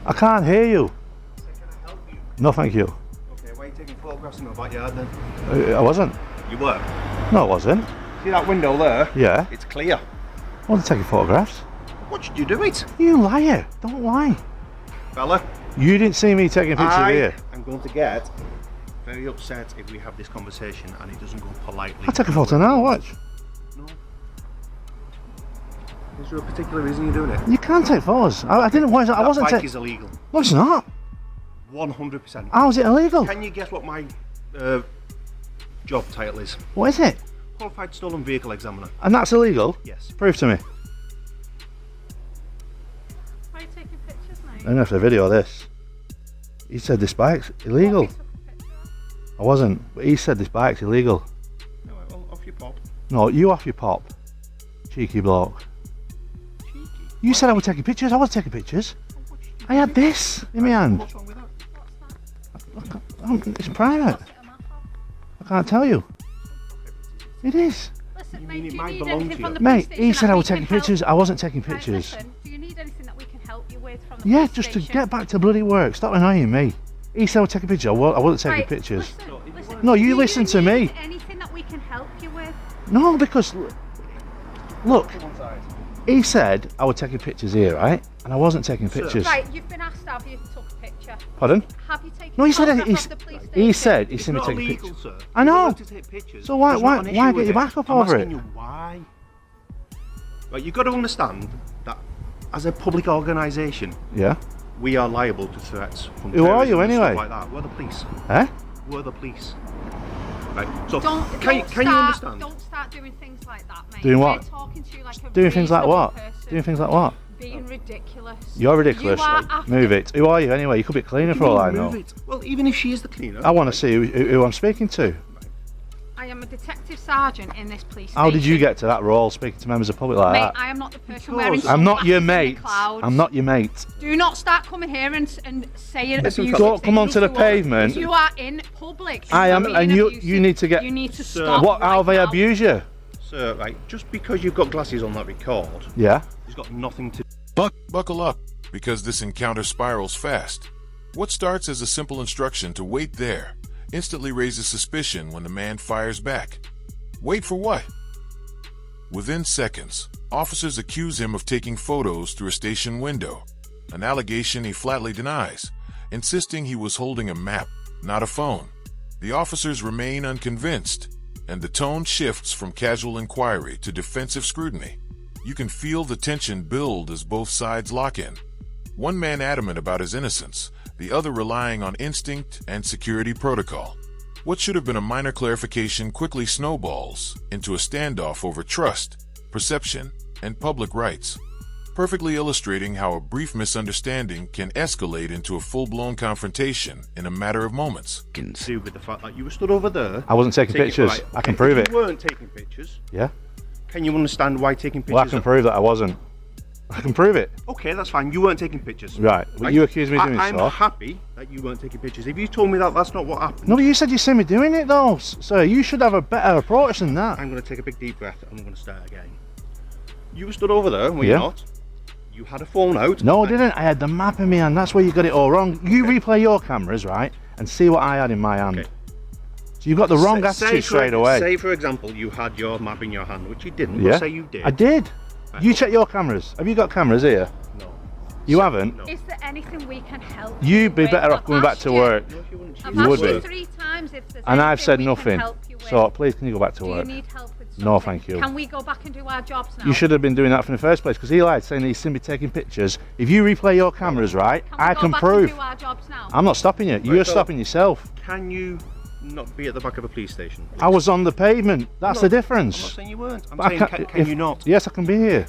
I can't hear you. Can I help you? No, thank you. Okay, why are you taking photographs in my backyard then? I wasn't. You were? No, I wasn't. See that window there? Yeah. It's clear. I wasn't taking photographs. What should you do it? You liar. Don't lie. Fella? You didn't see me taking pictures here. I'm going to get very upset if we have this conversation and it doesn't go politely. I'll take a photo now, watch. No. Is there a particular reason you're doing it? You can't take photos. I didn't want to. I wasn't That bike taking. is illegal. No, it's not. 100%. How is it illegal? Can you guess what my job title is? What is it? Qualified Stolen Vehicle Examiner. And that's illegal? Yes. Prove to me. Why are you taking pictures, mate? I'm gonna have to video this. He said this bike's illegal. What, you took a picture of? I wasn't, but he said this bike's illegal. Alright, well, off you pop. No, you off your pop. Cheeky bloke. Cheeky. You said I was taking pictures. I wasn't taking pictures. I had this in my hand. What's wrong with that? What's that? It's private. What's it a map of? I can't tell you. It is. Listen, You mate, mean do it you might need belong anything to from you? the Mate, police he station said I that was we taking can pictures. help? I wasn't taking Right, pictures. listen, do you need anything that we can help you with from the Yeah, police just to station? get back to bloody work. Stop annoying me. He said I was taking pictures. I wasn't taking Right, pictures. Listen, No, you do listen to need me. Anything that we can help you with? No, because look, One side. he said I was taking pictures here, right? And I wasn't taking Sir. pictures. Right, you've been asked, have you took a picture? Pardon? Have you taken No, he said photograph he, of the police he station? said he It's seen me not taking illegal, pictures. sir. I know. You're allowed to take pictures. So why- There's why- not an why issue get your with back up I'm over asking it? You why? Right, you've got to understand that as a public organisation, Yeah. we are liable to threats from Who are terrorism you and stuff anyway? like that. We're the police. Eh? We're the police. Right. So Don't can you start, understand? Don't start doing things like that, mate. Doing what? We're talking to you like a Doing things like reasonable what? person. Doing things like what? Being ridiculous. You're ridiculous. You are after Move it. Who are you anyway? You could be a cleaner for all I know. Move it. Well, even if she is the cleaner. I want to see who I'm speaking to. I am a detective sergeant in this police How did you station. get to that role, speaking to members of the public like Mate, that? I am not the person Because- wearing I'm not your sunglasses in mate. the clouds. I'm not your mate. Do not start coming here and saying Listen, abusive Don't come things onto the to us. pavement. You are in public. I am, being and you abusive. need to get. You need to Sir. stop. What? How have right they now. abused you? Sir, right, just because you've got glasses on that record, Yeah. it's got nothing to Buckle up, because this encounter spirals fast. What starts as a simple instruction to wait there instantly raises suspicion when the man fires back. Wait for what? Within seconds, officers accuse him of taking photos through a station window, an allegation he flatly denies, insisting he was holding a map, not a phone. The officers remain unconvinced, and the tone shifts from casual inquiry to defensive scrutiny. You can feel the tension build as both sides lock in. One man adamant about his innocence, the other relying on instinct and security protocol. What should have been a minor clarification quickly snowballs into a standoff over trust, perception, and public rights, perfectly illustrating how a brief misunderstanding can escalate into a full-blown confrontation in a matter of moments. do with the fact that you were stood over there. I wasn't taking pictures. Right, I can okay, prove if it. You weren't taking pictures. Yeah. Can you understand why taking pictures? Well, I can prove that I wasn't. I can prove it. Okay, that's fine. You weren't taking pictures. Right. But you accused me of doing I'm so. happy that you weren't taking pictures. If you told me that that's not what happened, No, but you said you seen me doing it though, sir. You should have a better approach than that. I'm going to take a big deep breath and I'm going to start again. You were stood over there, were Yeah. you not? You had a phone out. No, I didn't. I had the map in my hand. That's where you got it all wrong. You replay your cameras, right, and see what I had in my hand. Okay. So you've got the wrong Say attitude for- straight away. Say, for example, you had your map in your hand, which you didn't. Yeah. But say you did. I did. Right. You check your cameras. Have you got cameras here? No. You haven't? No. Is there anything we can help You'd be with? better off I've going back asked to you- work. No, she wouldn't. I've You asked would you be. 3 times if there's And I've anything said we nothing. Can help you with. So please, can you go back to Do you work? need help with No, something? thank you. Can we go back and do our jobs now? You should have been doing that from the first place, because he lied, saying he's seen me taking pictures. If you replay your cameras, right, Can we I go can back prove. And do our jobs now? I'm not stopping you. You're so- stopping yourself. Can you not be at the back of a police station? I was on the pavement. That's the I'm not difference. saying you weren't. I'm But I saying, can't- can if- you not? Yes, I can be here.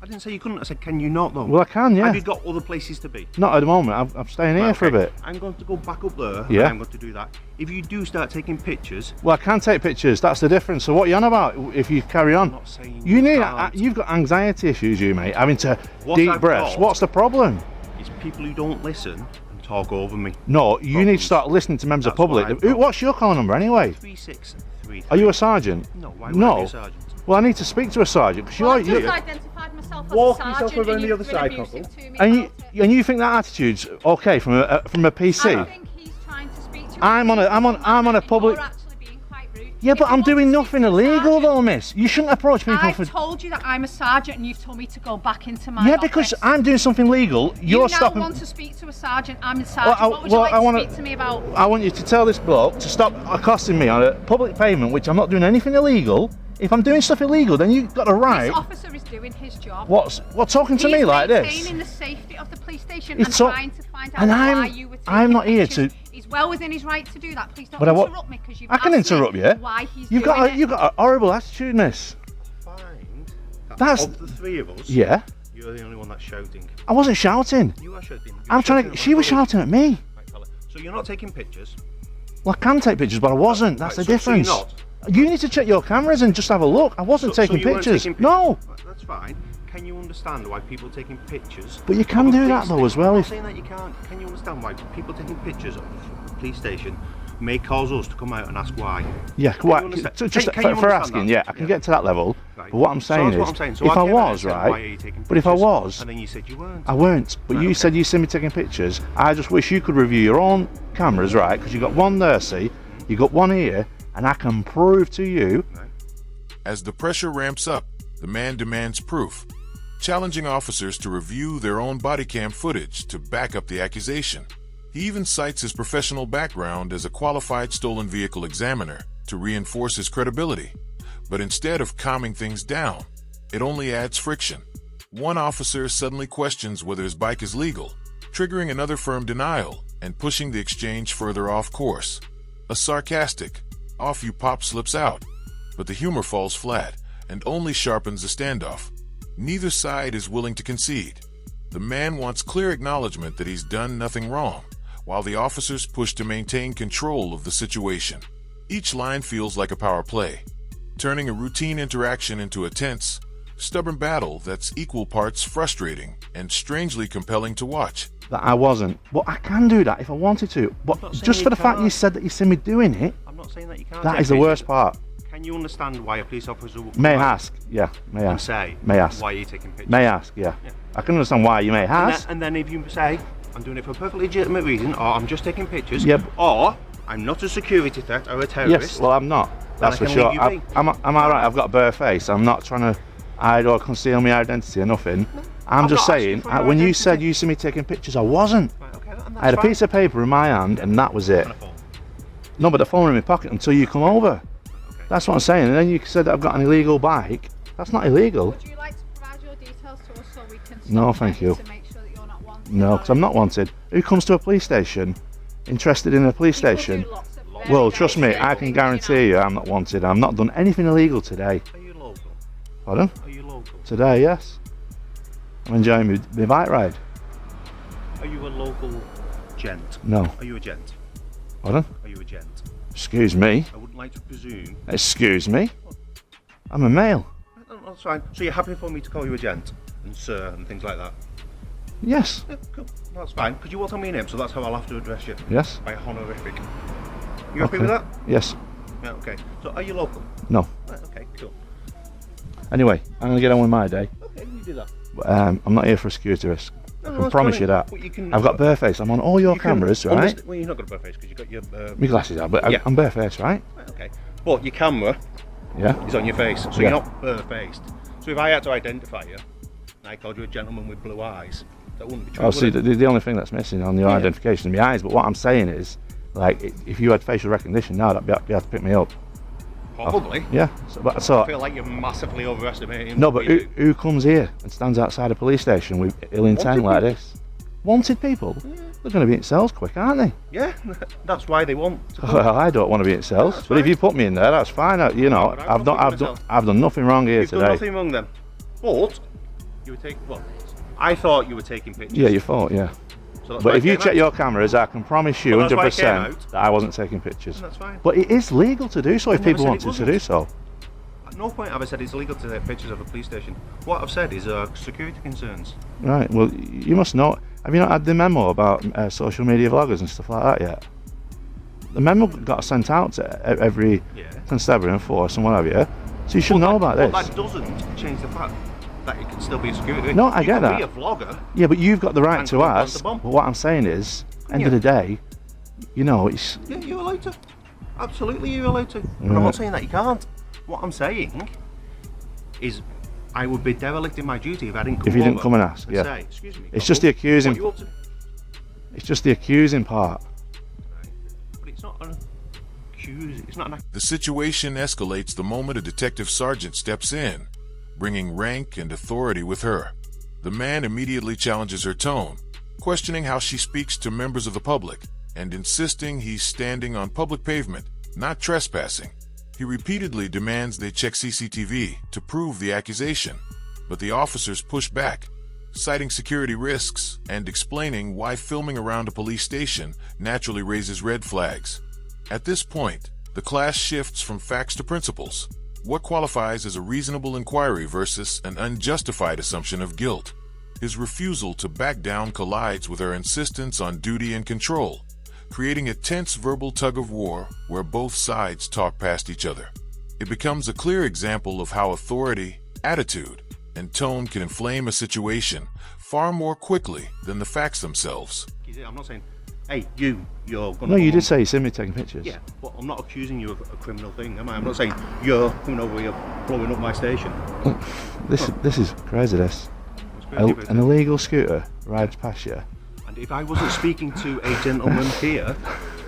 I didn't say you couldn't. I said, can you not, though? Well, I can, yeah. Have you got other places to be? Not at the moment. I'm staying here Right, for a okay. bit. I'm going to go back up there. Yeah. And I'm going to do that. If you do start taking pictures, Well, I can take pictures. That's the difference. So what are you on about? If you carry on, I'm not saying you need. can't. You've got anxiety issues, you mate. Having to What deep I've breaths. got- What's the problem? It's people who don't listen and talk over me. No, you need to start listening to members of That's the public. what I've got. What's your call number anyway? 3633. Are you a sergeant? No. Why would I No. be a sergeant? Well, I need to speak to a sergeant because Well, you're. I've just identified myself yourself as walk a sergeant yourself around and the you've other been side, abusive Cockle. to me And about it. you think that attitude's okay from a I PC? think he's trying to speak to you. I'm on a public. You're actually being quite rude. Yeah, If but you I'm want to doing speak nothing to a illegal sergeant- though, miss. You shouldn't approach people I've for. told you that I'm a sergeant and you've told me to go back into my Yeah, because office. I'm doing something legal. You You're now stopping. want to speak to a sergeant. I'm a sergeant. I- what would you like I to wanna- speak to me about? I want you to tell this bloke to stop accosting me on a public pavement, which I'm not doing anything illegal. If I'm doing stuff illegal, then you've got a right. This officer is doing his job. What talking to He's me like this? maintaining the safety of the police station He's and so- trying to find out and why I'm- you were taking I'm not here pictures. to- He's well within his right to do that. Please don't But interrupt me because you've I can asked interrupt me you. why he's You've doing got it. you've got a horrible attitude, miss. Find that That's- of the three of us, Yeah, you're the only one that's shouting. I wasn't shouting. You are shouting. You're I'm trying shouting to. at She my was colleague. shouting at me. Right, fella. So you're not taking pictures. Well, I can take pictures, but I wasn't. That's Right, the so you're difference. not? You need to check your cameras and just have a look. I wasn't So taking you weren't pictures. taking No, Right, that's fine. Can you understand why people taking pictures? but you can of a do that police though as station- well. I'm not If saying that you can't. Can you understand why people taking pictures of the police station may cause us to come out and ask why? yeah, you quite. understand- Just can you for understand asking, that? yeah, I can Yeah. get to that level. Right. But what I'm So saying that's is, what I'm saying. So if I came out and was said, why are you right, taking but if I pictures? was, and then you said you weren't. I weren't. But Right, you okay. said you see me taking pictures. I just wish you could review your own cameras, right? Because you got one there, see, you got one here, and I can prove to you. As the pressure ramps up, the man demands proof, challenging officers to review their own body cam footage to back up the accusation. He even cites his professional background as a qualified stolen vehicle examiner to reinforce his credibility. But instead of calming things down, it only adds friction. One officer suddenly questions whether his bike is legal, triggering another firm denial and pushing the exchange further off course. A sarcastic, "off you pop" slips out, but the humor falls flat and only sharpens the standoff. Neither side is willing to concede. The man wants clear acknowledgement that he's done nothing wrong, while the officers push to maintain control of the situation. Each line feels like a power play, turning a routine interaction into a tense, stubborn battle that's equal parts frustrating and strangely compelling to watch. That I wasn't. But I can do that if I wanted to. But not saying just you for the fact you can't. said that you see me doing it, I'm not saying that you can't. that take is the pictures. worst part. Can you understand why a police officer would May come out ask, yeah, may and ask. say May ask. why are you taking pictures? May ask, yeah. I can understand why you may And ask. then if you say, I'm doing it for a perfectly legitimate reason, or I'm just taking pictures, Yep. or I'm not a security threat or a terrorist. Yes, well, I'm not. That's I for can sure. leave you be. I'm alright, I've got a bare face. I'm not trying to hide or conceal my identity or nothing. I'm I've just not asked saying, you for your when you identity. said you see me taking pictures, I wasn't. Right, okay, and I had a that's piece of paper in my hand and that was it. fine. And a phone. No, but the phone in my pocket until you come over. Okay. That's what I'm saying. And then you said that I've got an illegal bike. That's not illegal. Would you like to provide your details to us so we can No, stop thank checking you. to make sure that you're not wanted? No, because I'm not wanted. Who comes to a police station interested in a police People station? do lots of very, Well, very trust me, I simple can things, guarantee you I'm not wanted. I've not done anything illegal today. Are you local? Pardon? Are you local? Today, yes. I'm enjoying my bike ride. Are you a local gent? No. Are you a gent? Pardon? Are you a gent? Excuse me. I wouldn't like to presume. Excuse me. I'm a male. No, that's fine. So you're happy for me to call you a gent and sir and things like that? Yes. Yeah, cool. That's fine. Because you will tell me your name, so that's how I'll have to address you. Yes. By honorific. You happy with that? Yes. Yeah, okay. So are you local? No. Right, okay, cool. Anyway, I'm going to get on with my day. Okay, you do that. I'm not here for a security risk. I can that's promise you brilliant. that. But you can- I've got bare face. I'm on all your You can cameras, right? Well, you're not got a bare face because you've got your. My glasses are, but Yeah. I'm bare face, right? Right, okay. But your camera Yeah. is on your face, so Yeah. you're not bare faced. So if I had to identify you, and I called you a gentleman with blue eyes, that wouldn't be true. Oh, see, would it? the only thing that's missing on your Yeah. identification is my eyes. But what I'm saying is, like, if you had facial recognition now, that'd be able to pick me up. Probably. Yeah. So, I feel like you're massively overestimating. no, what but we who, do. who comes here and stands outside a police station with ill intent Wanted like people. this? Wanted people? They're going to be in cells quick, aren't they? Yeah, that's why they want. To come. Well, I don't want to be in cells, that's but if fine. you put me in there, that's fine. You know, No, but I'm not putting myself. I've done nothing wrong here You've today. done nothing wrong then. But you were taking. Well, I thought you were taking pictures. Yeah, you thought, yeah. So that's But why if I you came check out. your cameras, I can promise you Well, that's why I 100% came out. that I wasn't taking pictures. That's fine. But it is legal to do so if I never people said want it to wasn't. do so. At no point have I said it's illegal to take pictures of a police station. What I've said is security concerns. Right, well, you must know. Have you not had the memo about social media vloggers and stuff like that yet? The memo got sent out to every Yeah. constabulary and force and what have you. So you should know about But this. that doesn't change the fact that it can still be a security. No, I you get can that. be a vlogger. Yeah, but you've got the right And to come on, ask. the bomb. But what I'm saying is, end of the day, you know, it's Yeah, you're allowed to. Absolutely, you're allowed to. And I'm not saying that you can't. What I'm saying is, I would be derelict in my duty if I didn't come if you didn't over come and ask. Yeah, say, excuse me. it's just the what accusing. you up to? It's just the accusing part. But it's not an accuse. It's not an. The situation escalates the moment a detective sergeant steps in, bringing rank and authority with her. The man immediately challenges her tone, questioning how she speaks to members of the public, and insisting he's standing on public pavement, not trespassing. He repeatedly demands they check CCTV to prove the accusation, but the officers push back, citing security risks and explaining why filming around a police station naturally raises red flags. At this point, the clash shifts from facts to principles. What qualifies as a reasonable inquiry versus an unjustified assumption of guilt? His refusal to back down collides with her insistence on duty and control, creating a tense verbal tug-of-war where both sides talk past each other. It becomes a clear example of how authority, attitude, and tone can inflame a situation far more quickly than the facts themselves. I'm not saying, hey, you're going to. No, you did say you seen me taking pictures. Yeah, but I'm not accusing you of a criminal thing, am I? I'm not saying you're coming over here blowing up my station. This is crazy. This It's crazy, but an illegal scooter rides past you. And if I wasn't speaking to a gentleman here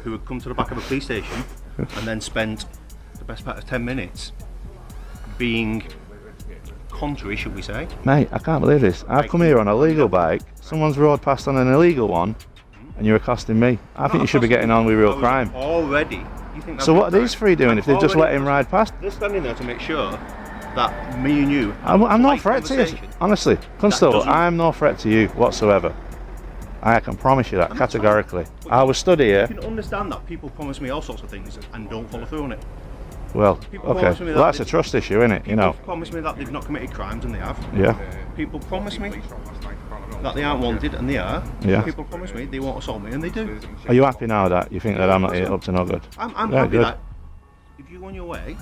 who had come to the back of a police station and then spent the best part of 10 minutes being contrary, should we say? Mate, I can't believe this. I've come here on a legal bike. Someone's rode past on an illegal one, and you're accosting me. I think you should be getting on with real crime. Already. You think that's So what are real these crime? three doing if they've just let Already- him ride past? They're standing there to make sure that me and you. I'm no polite threat to you. conversation. Honestly, Constable, doesn't- I'm no threat to you whatsoever. I can promise you that And that's fine. categorically. I was stood here. You can understand that people promise me all sorts of things and don't follow through on it. Well, People okay. promise me Well, that that's a they- trust issue, isn't it? You know. People promise me that they've not committed crimes and they have. Yeah. People promise me that they aren't wanted and they are. Yeah. People promise me they won't assault me and they do. Are you happy now that you think that I'm not here up to no good? I'm Yeah, happy good. that if you go on your way,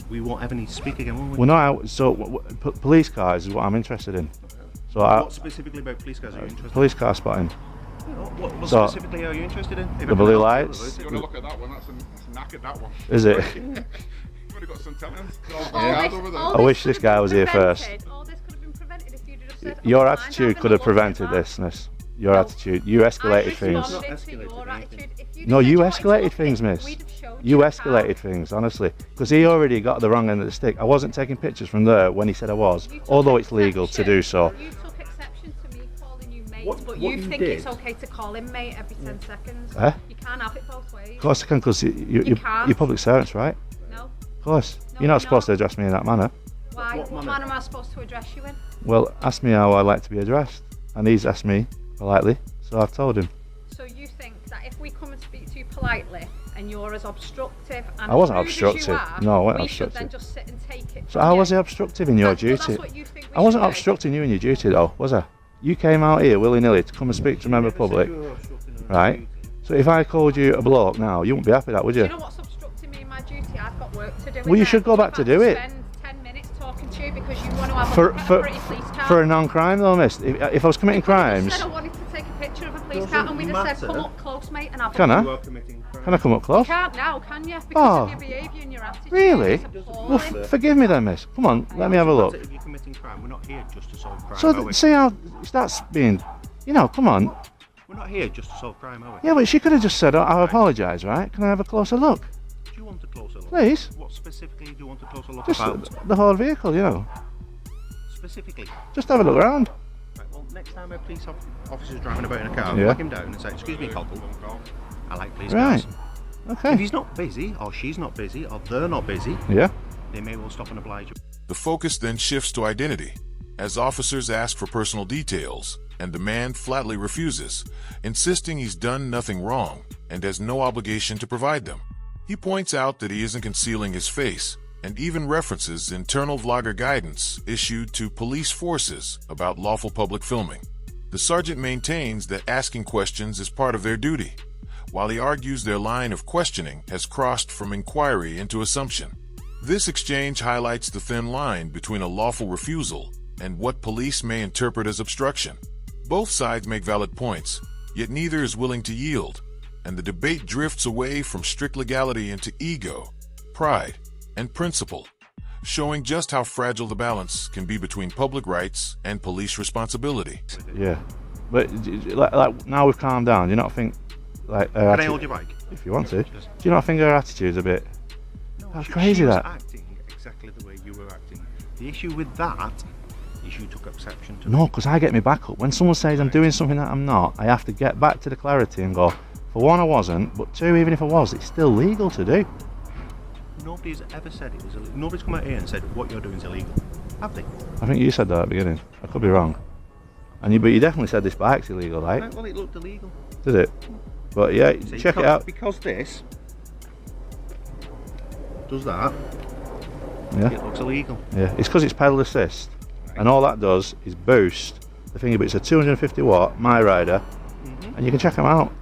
we won't ever need to speak again, will we? Well, no. Police cars is what I'm interested in. So What specifically about police cars are you interested police car spotting. in? What so- specifically are you interested in? If I The can blue help you, lights. You want to look at that one? That's knackered, that one. Is it? You've already got some talent. I wish this guy was here first. All this could have been prevented if you'd have just said, Your "Oh, mind attitude having could a have look prevented at that." this, miss. Your No. attitude. You escalated I things. responded It's to not your escalated attitude. If you'd No, have said you wanted to escalated look things, at it, miss. we'd have showed You how. escalated things, honestly. Because he already got the wrong end of the stick. I wasn't taking pictures from there when he said I was, You took although it's legal to do so. You took exception to me calling you mate, What- but what you you think did- it's okay to call him mate every 10 seconds. Eh? You can't have it both ways. Of course I can, because you're can't. public servants, right? No. Of course. No, You're not you're supposed to not. address me in that manner. Why? What What manner? manner am I supposed to address you in? Well, ask me how I like to be addressed. And he's asked me politely, so I've told him. So you think that if we come and speak to you politely and you're as obstructive and I wasn't rude as you obstructive. are, No, I wasn't we should then obstructive. just sit and take it. So from how you? was I obstructive in your That's duty? what you think we I wasn't should do. obstructing you in your duty though, was I? You came out here willy-nilly to come and speak to a member of the public, right? So if I called you a bloke now, you wouldn't be happy with that, would Do you? you know what's obstructing me in my duty? I've got work to do. Well, you in should there. go back to I'm do about it. Spend 10 minutes talking to you because you want to have a For look at a for pretty police car. for a non-crime though, miss. If I was committing You crimes, said I wanted to take a picture of a police Doesn't car and we'd have said, matter. come up close, mate, and have Can a I? You are committing crime. Can I come up close? You can't now, can you? Because Oh. of your behaviour and your attitude. Really? It's Well, appalling. forgive me then, miss. Come on, let me have a look. If you're committing crime, we're not here just to solve crime, So are we? see how that's being, come on. We're not here just to solve crime, are we? Yeah, but she could have just said, I apologise, right? Can I have a closer look? Do you want a closer look? Please. What specifically do you want a closer look Just about? the whole vehicle, Specifically? Just have a look around. Right, well, next time a police officer's driving about in a car, Yeah. whack him down and say, excuse me, Corporal, I like police Right. cars. If Okay. he's not busy, or she's not busy, or they're not busy, Yeah. they may well stop and oblige you. The focus then shifts to identity, as officers ask for personal details, and the man flatly refuses, insisting he's done nothing wrong and has no obligation to provide them. He points out that he isn't concealing his face, and even references internal vlogger guidance issued to police forces about lawful public filming. The sergeant maintains that asking questions is part of their duty, while he argues their line of questioning has crossed from inquiry into assumption. This exchange highlights the thin line between a lawful refusal and what police may interpret as obstruction. Both sides make valid points, yet neither is willing to yield, and the debate drifts away from strict legality into ego, pride, and principle, showing just how fragile the balance can be between public rights and police responsibility. Yeah, but like now we've calmed down. Do you not think like Can I hold your bike? if you want to? Do you not think her attitude's a bit? That's crazy. She was That. acting exactly the way you were acting. The issue with that is you took exception to No, because I get my back up. When someone says I'm doing something that I'm not, I have to get back to the clarity and go, for one, I wasn't, but two, even if I was, it's still legal to do. Nobody's ever said it was illegal. Nobody's come out here and said what you're doing is illegal. Have they? I think you said that at the beginning. I could be wrong. But you definitely said this bike's illegal, right? Right, well, it looked illegal. Did it? But yeah, See, check it out. Because this does that, Yeah, it looks illegal. yeah. It's because it's pedal assist, and all that does is boost the thingy. But it's a 250 watt My Rider, and you can check them out.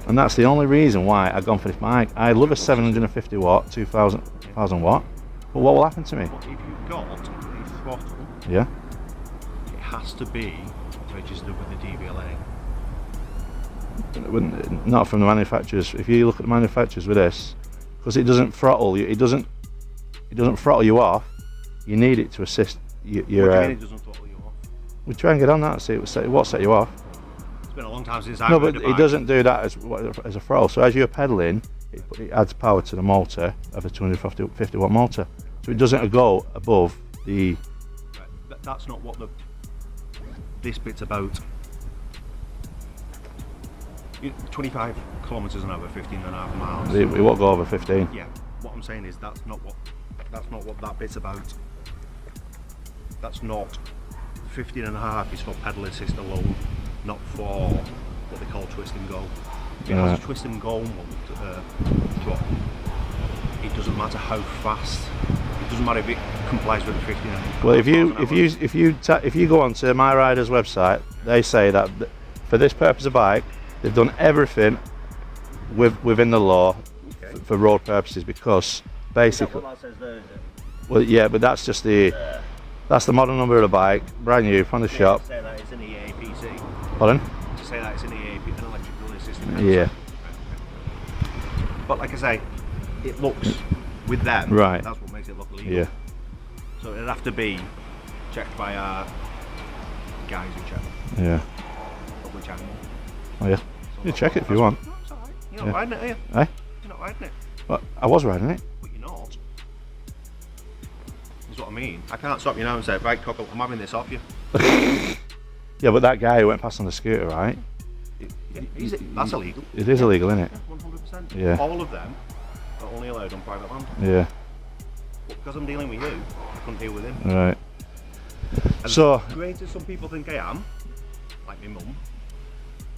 And that's the only reason why I've gone for this bike. I love a 750 watt, 2000 watt. But what will happen to me? But if you've got a throttle, Yeah. it has to be registered with the DVLA. Not from the manufacturers. If you look at the manufacturers with this, because it doesn't throttle you, it doesn't throttle you off. You need it to assist your. What do you mean it doesn't throttle you off? We try and get on that and see what set you off. It's been a long time since I've No, ridden but a it bike. doesn't do that as a throttle. So as you're pedaling, it adds power to the motor of a 250 watt motor. So it doesn't go above the. Right, that's not what this bit's about. 25 kilometres an hour, 15.5 miles. It won't go over 15. Yeah, what I'm saying is that's not what that bit's about. That's not 15.5 is for pedal assist alone, not for what they call twist and go. If it has a twist and go drop, it doesn't matter how fast. It doesn't matter if it complies with the 15.5. Well, if you go onto My Rider's website, they say that for this purpose of bike, they've done everything within the law for road purposes, because basically. That says there, is it? Well, yeah, but that's just that's the model number of the bike, brand new from the shop. To say that it's an EAPC. Pardon? To say that it's an EAP, an electrical system. Yeah. But like I say, it looks with them. Right. That's what makes it look legal. Yeah. So it'd have to be checked by our guys who check. Yeah. But which animal? Oh yeah. You check it if you want. No, it's alright. You're not Yeah. riding it, are you? Eh? You're not riding it. But I was riding it. But you're not. That's what I mean. I can't stop you now and say, right, cockle, I'm having this off you. Yeah, but that guy who went past on the scooter, right? That's illegal. It is illegal, isn't it? 100%. Yeah. All of them are only allowed on private land. Yeah. But because I'm dealing with you, I couldn't deal with him. Right. As So. great as some people think I am, like my mum,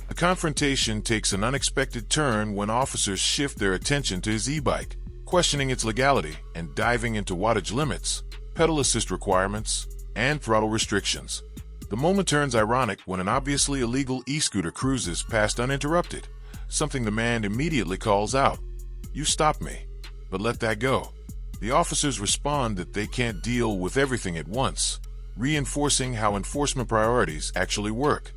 The confrontation takes an unexpected turn when officers shift their attention to his e-bike, questioning its legality and diving into wattage limits, pedal assist requirements, and throttle restrictions. The moment turns ironic when an obviously illegal e-scooter cruises past uninterrupted, something the man immediately calls out. "You stopped me, but let that go." The officers respond that they can't deal with everything at once, reinforcing how enforcement priorities actually work.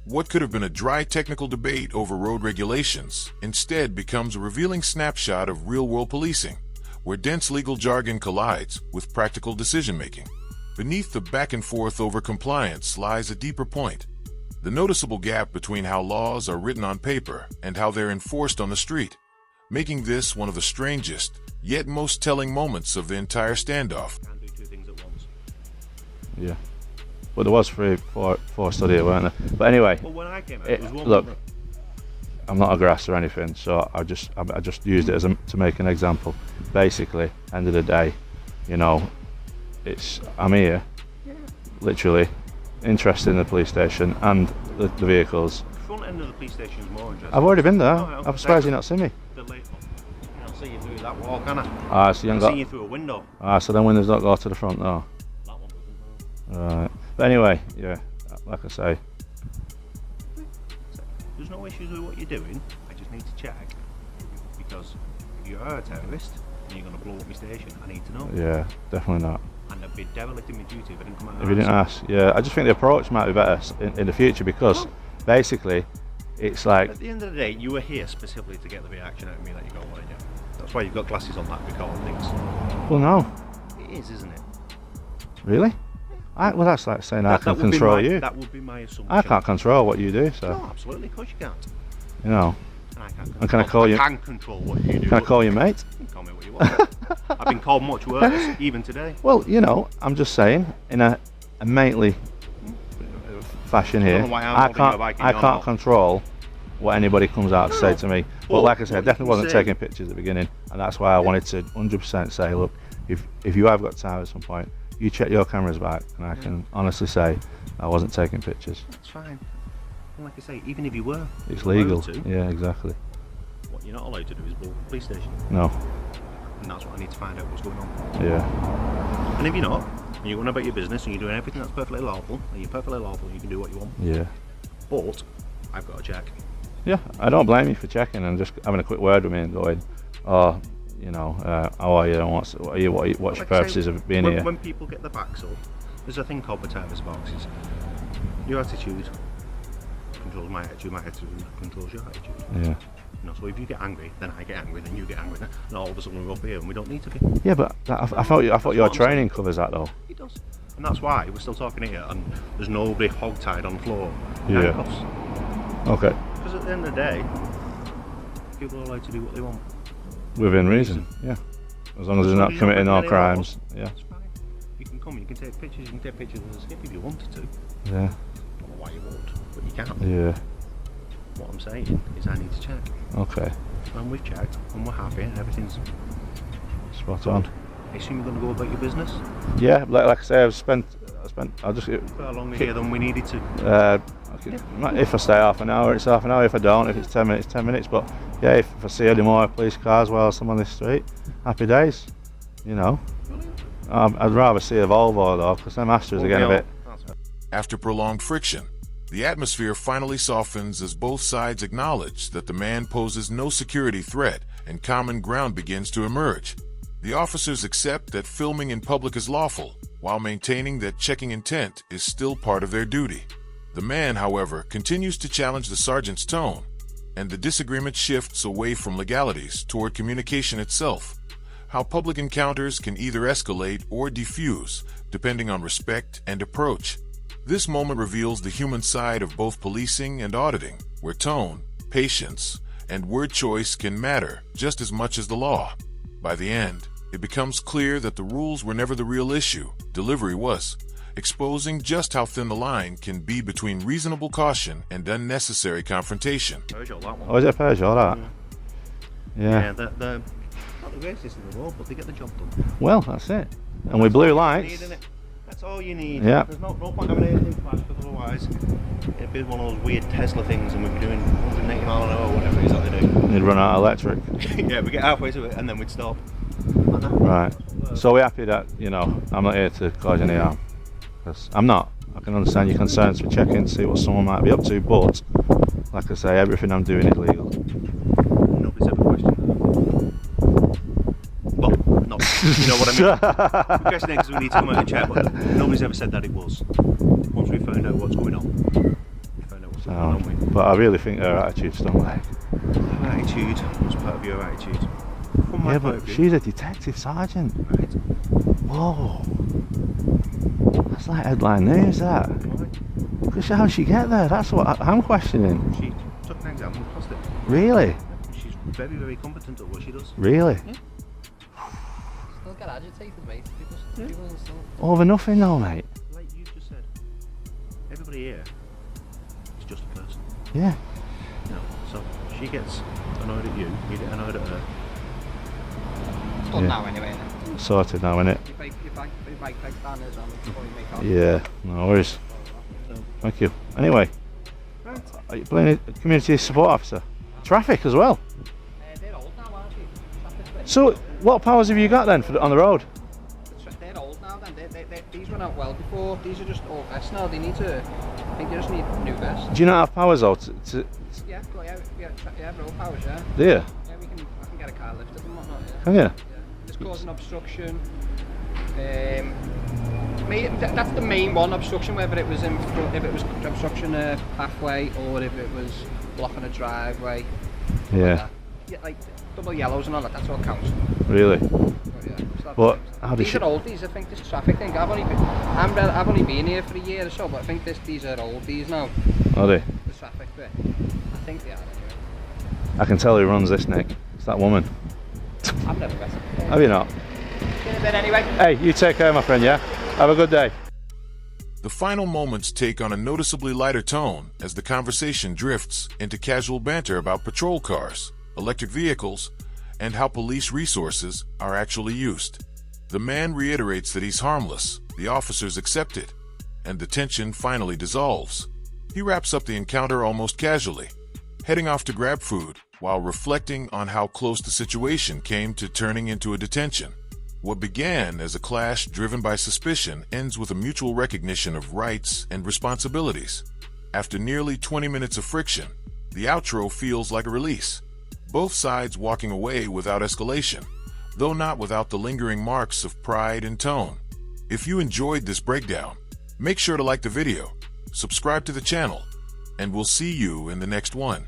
What could have been a dry technical debate over road regulations instead becomes a revealing snapshot of real-world policing, where dense legal jargon collides with practical decision-making. Beneath the back and forth over compliance lies a deeper point: the noticeable gap between how laws are written on paper and how they're enforced on the street, making this one of the strangest, yet most telling moments of the entire standoff. can't do two things at once. Yeah. Well, there was four study, weren't there? But anyway, Well, when I came out, it was one look, wasn't I'm not a grass or anything, so I just used it to make an example. Basically, end of the day, you know, I'm here, literally, interested in the police station and the vehicles. it? The front end of the police station is more interesting. I've already been there. Oh, yeah, I'm surprised you've not seen me. The late, I'll see you through that wall, can I? Ah, so you I'll haven't see you got. through a window. Ah, so then windows don't go to the front door. That one doesn't. Right. But anyway, yeah, like I say, There's no issues with what you're doing. I just need to check, because if you are a terrorist and you're going to blow up my station, I need to know. Yeah, definitely not. And I'd be derelict in my duty if I didn't come out. If you didn't ask, yeah, I just think the approach might be better in the future, because basically it's like, At the end of the day, you were here specifically to get the reaction out of me that you got, weren't you? That's why you've got glasses on that record things. well, no, It is, isn't it? really? Well, that's like saying I can would be control my- you. That would be my assumption. I can't control what you do, so, No, absolutely, of course you can't. you know. And I can't And can I call you- can control what you do. Can I call you mate? You can call me what you want. I've been called much worse, even today. Well, you know, I'm just saying, in a mately fashion here, know why I'm I holding your can't, bike and I you're can't not. control what anybody comes out to say to me. But Well, like I said, I what definitely you wasn't say- taking pictures at the beginning, and that's why I wanted to 100% say, look, if you have got time at some point, you check your cameras back, and I can honestly say I wasn't taking pictures. That's fine. And like I say, even if you were, It's were legal. to, Yeah, exactly. what you're not allowed to do is blow up the police station. No. And that's what I need to find out what's going on. Yeah. And if you're not, and you're going about your business and you're doing everything that's perfectly lawful, and you're perfectly lawful, you can do what you want. Yeah. But I've got to check. Yeah. I don't blame you for checking and just having a quick word with me and going, oh, you know, how are you? And what's your Like I purposes say, of being when, here? When people get their backs up, there's a thing called the terrorist boxes. Your attitude controls my attitude controls your attitude. Yeah. You know, so if you get angry, then I get angry, then you get angry, and all of a sudden we're up here and we don't need to be. Yeah, but I thought your what I'm training covers that though. It does. And that's why we're still talking here and there's nobody hog-tied on the floor. Yeah. Okay. Because at the end of the day, people are allowed to do what they want. Within reason. Yeah. As long as they're not committing no crimes. Yeah. That's fine. You can come, you can take pictures of the skip if you wanted to. I Yeah. don't know why you won't, but you can. Yeah. What I'm saying is I need to check. Okay. And we've checked and we're happy and everything's Spot on. I assume you're going to go about your business? Yeah. Like I say, I'll just. For longer here than we needed to. If I stay half an hour, it's half an hour. If I don't, if it's 10 minutes, 10 minutes. But yeah, if I see any more police cars whilst I'm on this street, happy days. You know. I'd rather see a Volvo though, because them Astras are getting a bit. After prolonged friction, the atmosphere finally softens as both sides acknowledge that the man poses no security threat and common ground begins to emerge. The officers accept that filming in public is lawful, while maintaining that checking intent is still part of their duty. The man, however, continues to challenge the sergeant's tone, and the disagreement shifts away from legalities toward communication itself, how public encounters can either escalate or defuse, depending on respect and approach. This moment reveals the human side of both policing and auditing, where tone, patience, and word choice can matter just as much as the law. By the end, it becomes clear that the rules were never the real issue, delivery was, exposing just how thin the line can be between reasonable caution and unnecessary confrontation. Peugeot, that one. Oh, is it a Peugeot, that? Yeah. They're not the greatest in the world, but they get the job done. Well, that's it. And with blue Need, lights. innit? That's all you need. Yeah. There's no point having anything flash, because otherwise it'd be one of those weird Tesla things and we'd be doing 180 mile an hour or whatever it is that they do. You'd run out of electric. Yeah, we get halfway to it and then we'd stop. Right. So we're happy that, you know, I'm not here to cause any harm. Because I'm not. I can understand your concerns for checking to see what someone might be up to, but like I say, everything I'm doing is legal. Nobody's ever questioned that. Well, no, you know what I mean? We're questioning because we need to come out and check, but nobody's ever said that it was. Once we found out what's going on, we found out what's going on, don't we? But I really think her attitude's don't like. Her attitude was part of your attitude. From my Yeah, point of but view, she's a detective sergeant. right? Whoa. That's like headline news, that. Because how'd she get there? That's what I'm questioning. She took an exam and passed it. Really? She's very, very competent at what she does. Really? Still get agitated, mate. People still... Over nothing though, mate. Like you just said, everybody here is just a person. Yeah. You know, so she gets annoyed at you, you get annoyed at her. It's done Yeah. now anyway, isn't it? Sorted now, innit? Your bike takes down as well before you make out. Yeah, no worries. Thank you. Anyway, Right. are you playing a community support officer? Traffic as well. They're old now, aren't they? So, what powers have you got then for on the road? They're old now then. These went out well before. These are just old vests now. They need to... I think they just need new vests. Do you not have powers though? Yeah, road powers, yeah. Do you? Yeah, I can get a car lifted them. Can you? Just causing obstruction. That's the main one, obstruction, whether it was in front, if it was obstruction a pathway or if it was blocking a driveway. Yeah. Yeah, like double yellows and all that, that's all counts. Really? But how does these she... are oldies, I think, this traffic thing. I've only been here for a year or so, but I think these are oldies now. Are they? The traffic bit. I think they are anyway. I can tell who runs this, Nick. It's that woman. I've never met her. Have you not? See you in a bit anyway. Hey, you take care, my friend, yeah? Have a good day. The final moments take on a noticeably lighter tone as the conversation drifts into casual banter about patrol cars, electric vehicles, and how police resources are actually used. The man reiterates that he's harmless, the officers accept it, and the tension finally dissolves. He wraps up the encounter almost casually, heading off to grab food while reflecting on how close the situation came to turning into a detention. What began as a clash driven by suspicion ends with a mutual recognition of rights and responsibilities. After nearly 20 minutes of friction, the outro feels like a release, both sides walking away without escalation, though not without the lingering marks of pride and tone. If you enjoyed this breakdown, make sure to like the video, subscribe to the channel, and we'll see you in the next one.